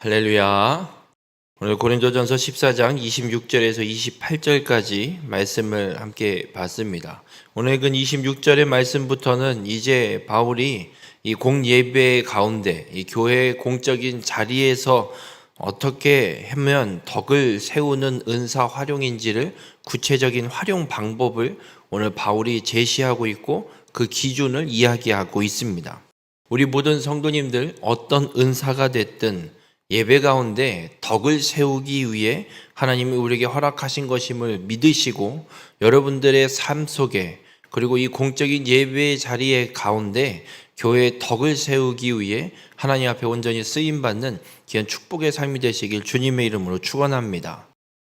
할렐루야. 오늘 고린도전서 14장 26절에서 28절까지 말씀을 함께 봤습니다. 오늘 읽은 26절의 말씀부터는 이제 바울이 이 공예배 가운데 이 교회의 공적인 자리에서 어떻게 하면 덕을 세우는 은사 활용인지를 구체적인 활용 방법을 오늘 바울이 제시하고 있고 그 기준을 이야기하고 있습니다. 우리 모든 성도님들 어떤 은사가 됐든 예배 가운데 덕을 세우기 위해 하나님이 우리에게 허락하신 것임을 믿으시고 여러분들의 삶 속에 그리고 이 공적인 예배의 자리에 가운데 교회의 덕을 세우기 위해 하나님 앞에 온전히 쓰임받는 귀한 축복의 삶이 되시길 주님의 이름으로 축원합니다.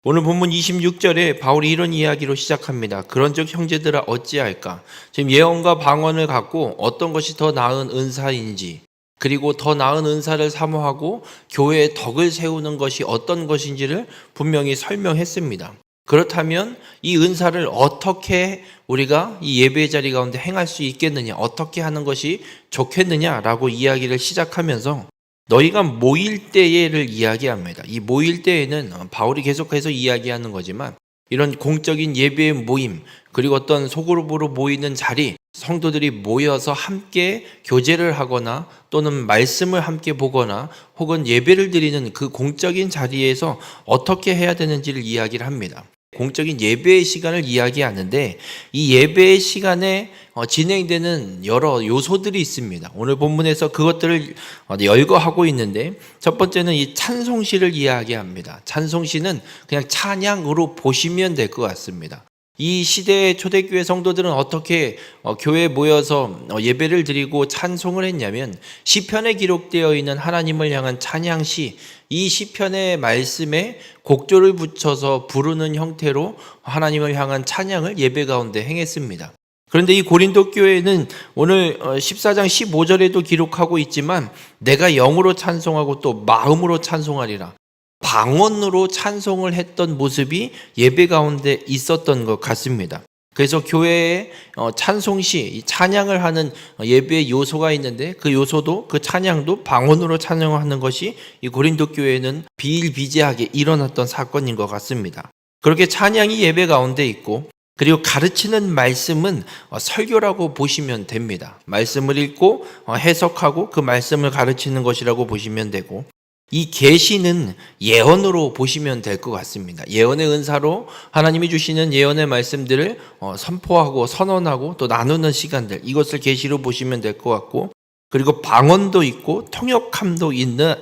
오늘 본문 26절에 바울이 이런 이야기로 시작합니다. 그런즉 형제들아 어찌할까? 지금 예언과 방언을 갖고 어떤 것이 더 나은 은사인지 그리고 더 나은 은사를 사모하고 교회의 덕을 세우는 것이 어떤 것인지를 분명히 설명했습니다. 그렇다면 이 은사를 어떻게 우리가 이 예배의 자리 가운데 행할 수 있겠느냐, 어떻게 하는 것이 좋겠느냐라고 이야기를 시작하면서 너희가 모일 때를 이야기합니다. 이 모일 때에는 바울이 계속해서 이야기하는 거지만 이런 공적인 예배의 모임 그리고 어떤 소그룹으로 모이는 자리, 성도들이 모여서 함께 교제를 하거나 또는 말씀을 함께 보거나 혹은 예배를 드리는 그 공적인 자리에서 어떻게 해야 되는지를 이야기를 합니다. 공적인 예배의 시간을 이야기하는데 이 예배의 시간에 진행되는 여러 요소들이 있습니다. 오늘 본문에서 그것들을 열거하고 있는데 첫 번째는 이 찬송시를 이야기합니다. 찬송시는 그냥 찬양으로 보시면 될 것 같습니다. 이 시대의 초대교회 성도들은 어떻게 교회에 모여서 예배를 드리고 찬송을 했냐면 시편에 기록되어 있는 하나님을 향한 찬양시, 이 시편의 말씀에 곡조를 붙여서 부르는 형태로 하나님을 향한 찬양을 예배 가운데 행했습니다. 그런데 이 고린도 교회는 오늘 14장 15절에도 기록하고 있지만 내가 영으로 찬송하고 또 마음으로 찬송하리라. 방언으로 찬송을 했던 모습이 예배 가운데 있었던 것 같습니다. 그래서 교회에 찬송시, 찬양을 하는 예배의 요소가 있는데 그 요소도 그 찬양도 방언으로 찬양하는 것이 이 고린도 교회에는 비일비재하게 일어났던 사건인 것 같습니다. 그렇게 찬양이 예배 가운데 있고 그리고 가르치는 말씀은 설교라고 보시면 됩니다. 말씀을 읽고 해석하고 그 말씀을 가르치는 것이라고 보시면 되고 이 계시는 예언으로 보시면 될 것 같습니다. 예언의 은사로 하나님이 주시는 예언의 말씀들을 선포하고 선언하고 또 나누는 시간들, 이것을 계시로 보시면 될 것 같고 그리고 방언도 있고 통역함도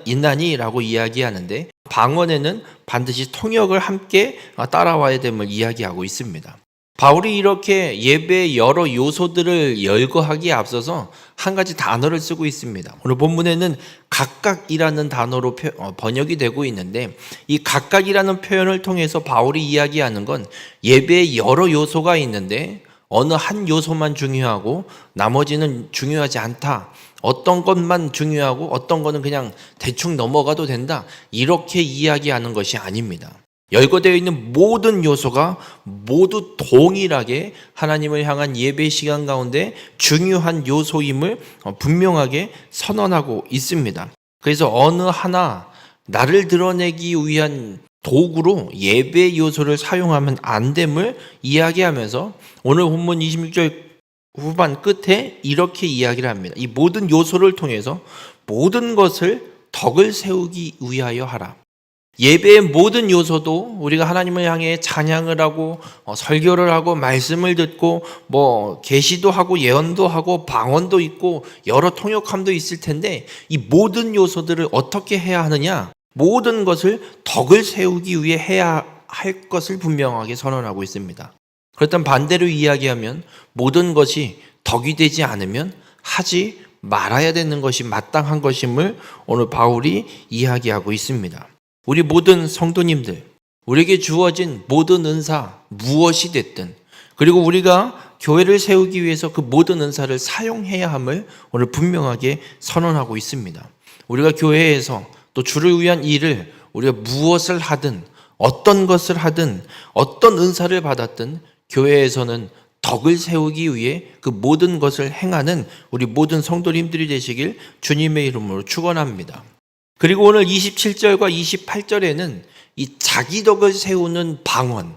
있나니라고 이야기하는데 방언에는 반드시 통역을 함께 따라와야 됨을 이야기하고 있습니다. 바울이 이렇게 예배의 여러 요소들을 열거하기에 앞서서 한 가지 단어를 쓰고 있습니다. 오늘 본문에는 각각이라는 단어로 번역이 되고 있는데 이 각각이라는 표현을 통해서 바울이 이야기하는 건 예배의 여러 요소가 있는데 어느 한 요소만 중요하고 나머지는 중요하지 않다. 어떤 것만 중요하고 어떤 거는 그냥 대충 넘어가도 된다. 이렇게 이야기하는 것이 아닙니다. 열거되어 있는 모든 요소가 모두 동일하게 하나님을 향한 예배 시간 가운데 중요한 요소임을 분명하게 선언하고 있습니다. 그래서 어느 하나 나를 드러내기 위한 도구로 예배 요소를 사용하면 안 됨을 이야기하면서 오늘 본문 26절 후반 끝에 이렇게 이야기를 합니다. 이 모든 요소를 통해서 모든 것을 덕을 세우기 위하여 하라. 예배의 모든 요소도 우리가 하나님을 향해 찬양을 하고 설교를 하고 말씀을 듣고 계시도 하고 예언도 하고 방언도 있고 여러 통역함도 있을 텐데 이 모든 요소들을 어떻게 해야 하느냐? 모든 것을 덕을 세우기 위해 해야 할 것을 분명하게 선언하고 있습니다. 그렇다면 반대로 이야기하면 모든 것이 덕이 되지 않으면 하지 말아야 되는 것이 마땅한 것임을 오늘 바울이 이야기하고 있습니다. 우리 모든 성도님들, 우리에게 주어진 모든 은사 무엇이 됐든 그리고 우리가 교회를 세우기 위해서 그 모든 은사를 사용해야 함을 오늘 분명하게 선언하고 있습니다. 우리가 교회에서 또 주를 위한 일을 우리가 무엇을 하든 어떤 것을 하든 어떤 은사를 받았든 교회에서는 덕을 세우기 위해 그 모든 것을 행하는 우리 모든 성도님들이 되시길 주님의 이름으로 축원합니다. 그리고 오늘 27절과 28절에는 이 자기 덕을 세우는 방언.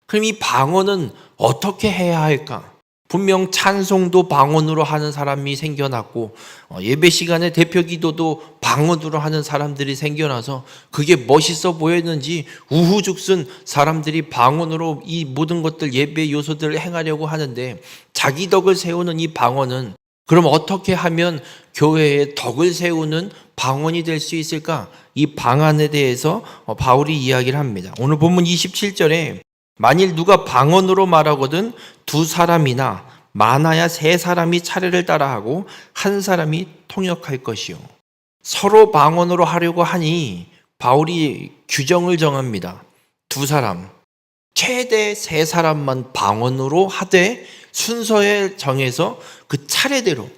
그럼 이 방언은 어떻게 해야 할까? 분명 찬송도 방언으로 하는 사람이 생겨났고 예배 시간에 대표 기도도 방언으로 하는 사람들이 생겨나서 그게 멋있어 보였는지 우후죽순 사람들이 방언으로 이 모든 것들 예배 요소들을 행하려고 하는데 자기 덕을 세우는 이 방언은 그럼 어떻게 하면 교회의 덕을 세우는 방언이 될 수 있을까? 이 방안에 대해서 바울이 이야기를 합니다. 오늘 본문 27절에 만일 누가 방언으로 말하거든 두 사람이나 많아야 세 사람이 차례를 따라하고 한 사람이 통역할 것이요. 서로 방언으로 하려고 하니 바울이 규정을 정합니다. 두 사람, 최대 세 사람만 방언으로 하되 순서에 정해서 그 차례대로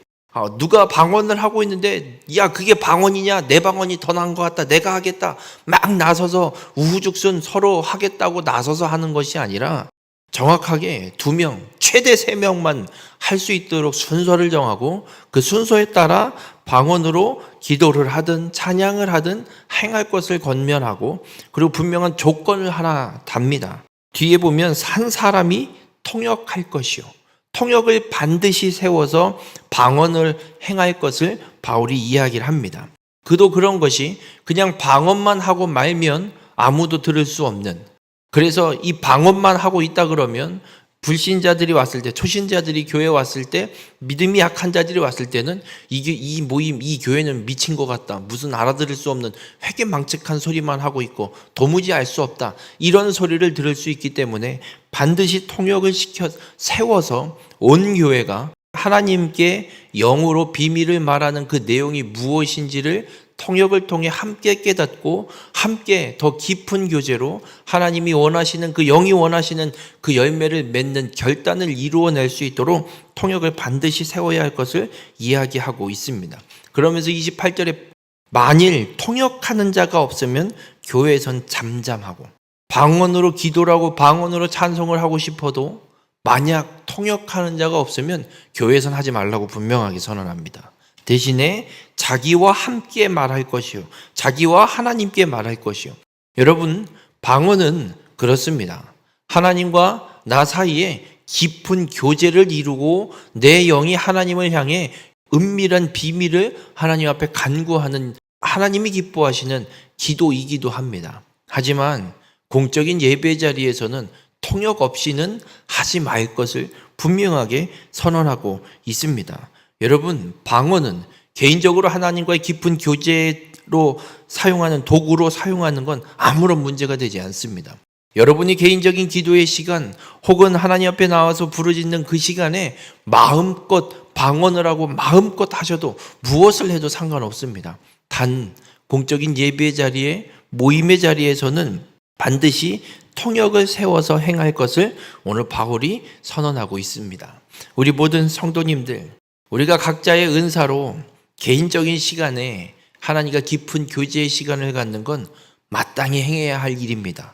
누가 방언을 하고 있는데 야 그게 방언이냐 내 방언이 더 나은 것 같다 내가 하겠다 막 나서서 우후죽순 서로 하겠다고 나서서 하는 것이 아니라 정확하게 2명 최대 3명만 할 수 있도록 순서를 정하고 그 순서에 따라 방언으로 기도를 하든 찬양을 하든 행할 것을 권면하고 그리고 분명한 조건을 하나 답니다. 뒤에 보면 한 사람이 통역할 것이요. 통역을 반드시 세워서 방언을 행할 것을 바울이 이야기를 합니다. 그도 그런 것이 그냥 방언만 하고 말면 아무도 들을 수 없는, 그래서 이 방언만 하고 있다 그러면 불신자들이 왔을 때, 초신자들이 교회에 왔을 때, 믿음이 약한 자들이 왔을 때는 이 모임, 이 교회는 미친 것 같다, 무슨 알아들을 수 없는 회개망측한 소리만 하고 있고 도무지 알 수 없다, 이런 소리를 들을 수 있기 때문에 반드시 통역을 시켜 세워서 온 교회가 하나님께 영으로 비밀을 말하는 그 내용이 무엇인지를 통역을 통해 함께 깨닫고 함께 더 깊은 교제로 하나님이 원하시는 그 영이 원하시는 그 열매를 맺는 결단을 이루어낼 수 있도록 통역을 반드시 세워야 할 것을 이야기하고 있습니다. 그러면서 28절에 만일 통역하는 자가 없으면 교회에선 잠잠하고, 방언으로 기도를 하고 방언으로 찬송을 하고 싶어도 만약 통역하는 자가 없으면 교회에선 하지 말라고 분명하게 선언합니다. 대신에 자기와 함께 말할 것이요, 자기와 하나님께 말할 것이요. 여러분, 방언은 그렇습니다. 하나님과 나 사이에 깊은 교제를 이루고 내 영이 하나님을 향해 은밀한 비밀을 하나님 앞에 간구하는, 하나님이 기뻐하시는 기도이기도 합니다. 하지만 공적인 예배 자리에서는 통역 없이는 하지 말 것을 분명하게 선언하고 있습니다. 여러분, 방언은 개인적으로 하나님과의 깊은 교제로 사용하는 도구로 사용하는 건 아무런 문제가 되지 않습니다. 여러분이 개인적인 기도의 시간 혹은 하나님 앞에 나와서 부르짖는 그 시간에 마음껏 방언을 하고 마음껏 하셔도 무엇을 해도 상관없습니다. 단 공적인 예배 자리에, 모임의 자리에서는 반드시 통역을 세워서 행할 것을 오늘 바울이 선언하고 있습니다. 우리 모든 성도님들, 우리가 각자의 은사로 개인적인 시간에 하나님과 깊은 교제의 시간을 갖는 건 마땅히 행해야 할 일입니다.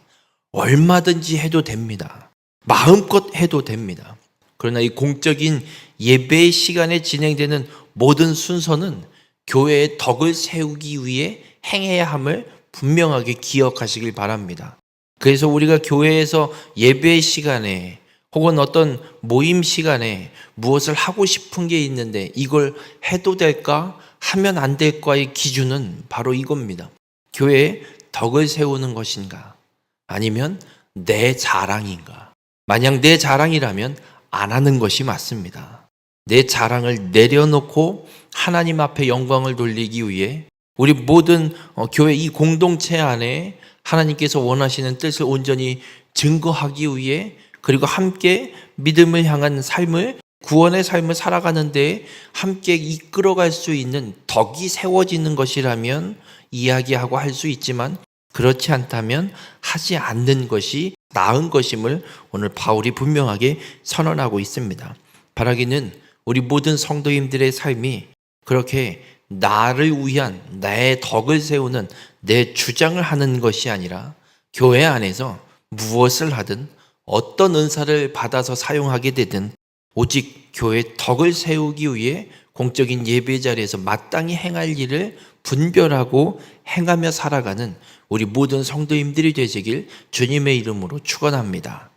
얼마든지 해도 됩니다. 마음껏 해도 됩니다. 그러나 이 공적인 예배의 시간에 진행되는 모든 순서는 교회의 덕을 세우기 위해 행해야 함을 분명하게 기억하시길 바랍니다. 그래서 우리가 교회에서 예배의 시간에 혹은 어떤 모임 시간에 무엇을 하고 싶은 게 있는데 이걸 해도 될까? 하면 안 될까의 기준은 바로 이겁니다. 교회에 덕을 세우는 것인가? 아니면 내 자랑인가? 만약 내 자랑이라면 안 하는 것이 맞습니다. 내 자랑을 내려놓고 하나님 앞에 영광을 돌리기 위해 우리 모든 교회 이 공동체 안에 하나님께서 원하시는 뜻을 온전히 증거하기 위해, 그리고 함께 믿음을 향한 삶을, 구원의 삶을 살아가는 데 함께 이끌어갈 수 있는 덕이 세워지는 것이라면 이야기하고 할 수 있지만, 그렇지 않다면 하지 않는 것이 나은 것임을 오늘 바울이 분명하게 선언하고 있습니다. 바라기는 우리 모든 성도님들의 삶이 그렇게 나를 위한, 나의 덕을 세우는 내 주장을 하는 것이 아니라 교회 안에서 무엇을 하든 어떤 은사를 받아서 사용하게 되든 오직 교회의 덕을 세우기 위해 공적인 예배 자리에서 마땅히 행할 일을 분별하고 행하며 살아가는 우리 모든 성도님들이 되시길 주님의 이름으로 축원합니다.